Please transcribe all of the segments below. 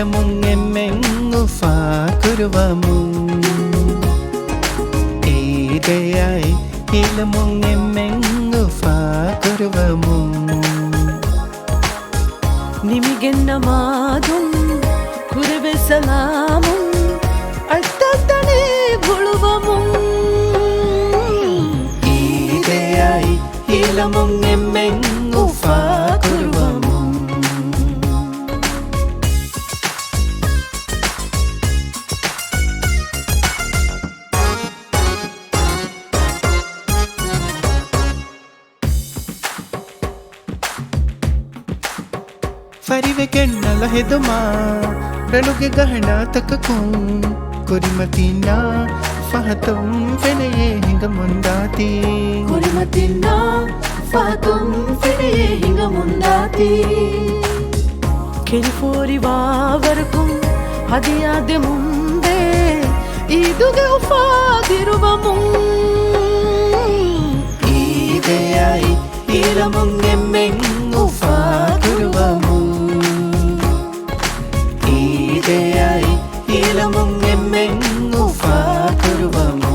ഇലമുങ്ങെമ്മെങ്ങു ഫാകുരുവമു ഈദയായി ഇലമുങ്ങെമ്മെങ്ങു ഫാകുരുവമു ನಿಮಿಗೆನ್ನ ಮಾದುಂ ಕುರುವೆ ಸಲಾಮುಂ ಅಳ್ತತನೆ ಗುಳುವಮು ഈദയായി ഇലമുങ്ങെമ്മെങ്ങു ഫാകുരുവമു ಫರಿವೆ ಕೆಣ್ಣಲ ಹೆದುಮ ರಳುಗೆ ಗಹಣ ತಕಕುಂ ಕುರಿಮತಿನ ಫಹತುಂ ಫೆನೆಯೇ ಹಿಂಗ ಮುಂದಾತಿ ಕುರಿಮತಿನ ಫಹತುಂ ಫೆನೆಯೇ ಹಿಂಗ ಮುಂದಾತಿ ಕೆರಿಫೋರಿ ವಾವರಕುಂ ಹದಿಯಾದೆ ಮುಂದೆ ಈದುಗೆ ಉಫಾದಿರುವಮು ഈദയായി ഇലമുങ്ങെമ്മെങ്ങു ഫാകുരുവമു ഈദയായി ഇലമുങ്ങെമ്മെങ്ങു ഫാകുരുവമു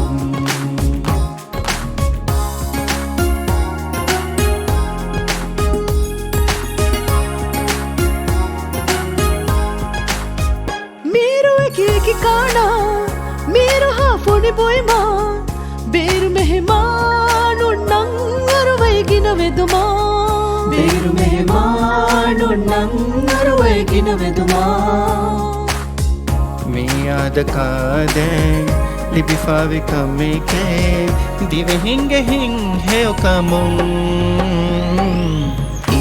मेरो एकी काना मेरो हाफोनी बोयमा ಬೇರು ಮೆಹಮಾನು ನಂಗರುವೈಗಿನವೆದುಮಾ ಬೇರು ಮೆಹಮಾನು ನಂಗರುವೈಗಿನವೆದುಮಾ ಮೇಯಾದ ಕಾದೆ ಲಿಬಿಫಾವಿ ಕಮ್ಮಿಕೆ ದಿವೆ ಹಿಂಗೆ ಹಿಂಗೆ ಕಮು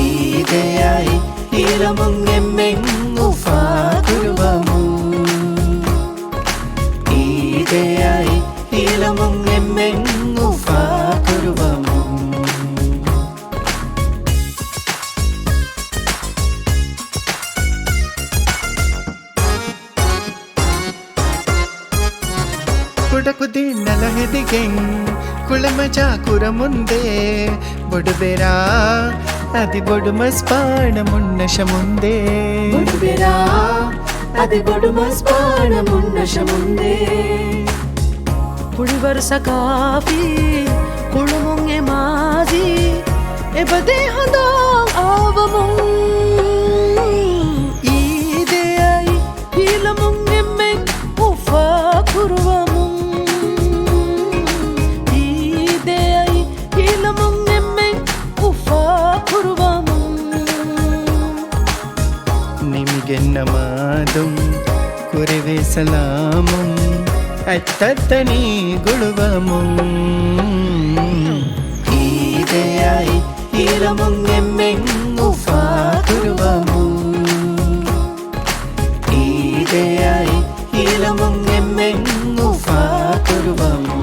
ಈದಯಾಯಿ ഇലമുങ്ങെമ്മെങ്ങു ഫാകുരുവമു ഈദയായി ഇലമുങ്ങെമ്മെങ്ങു ഫാകുരുവമു ಕುಡಕುದಿ ನಲಹೆದಿಗೆ ಕುಳಮಜ ಕುರ ಮುಂದೆ ಬೊಡುಬೆರಾ ಅದಿ ಬೊಡು ಮಸ್ಪಾಣ ಮುನ್ನಶ ಮುಂದೆ ಬೊಡುಬೆರಾ ಅದಿ ಬೊಡು ಮಸ್ಪಾಣ ಮುನ್ನಶ ಮುಂದೆ ಪುಳಿವರ್ಸ ಕಾಫಿ ಕುಳುಮುಂಗೆ ಮಾಜಿ ಎಬದೆ ಹದ ಆವಮು ಈದೆಯಾಯಿ ಇಲಮುಂಗೆಮ್ಮೆ ಉಫಾ ಕುರುವಮು ಈದೆಯಾಯಿ ಇಲಮುಂಗೆಮ್ಮೆ ಉಫಾ ಕುರುವಮು ನಿಮಿಗೆನ್ನ ಮಾದುಂ ಕುರಿವೆ ಸಲಾಮುಂ ಅತ್ತತ್ತನಿ ಗುಳುವಮು ಈದಯಾಯಿ ഇലമുങ്ങെമ്മെങ്ങു ഫാകുരുവമു ഈദയായി ഇലമുങ്ങെമ്മെങ്ങു ഫാകുരുവമു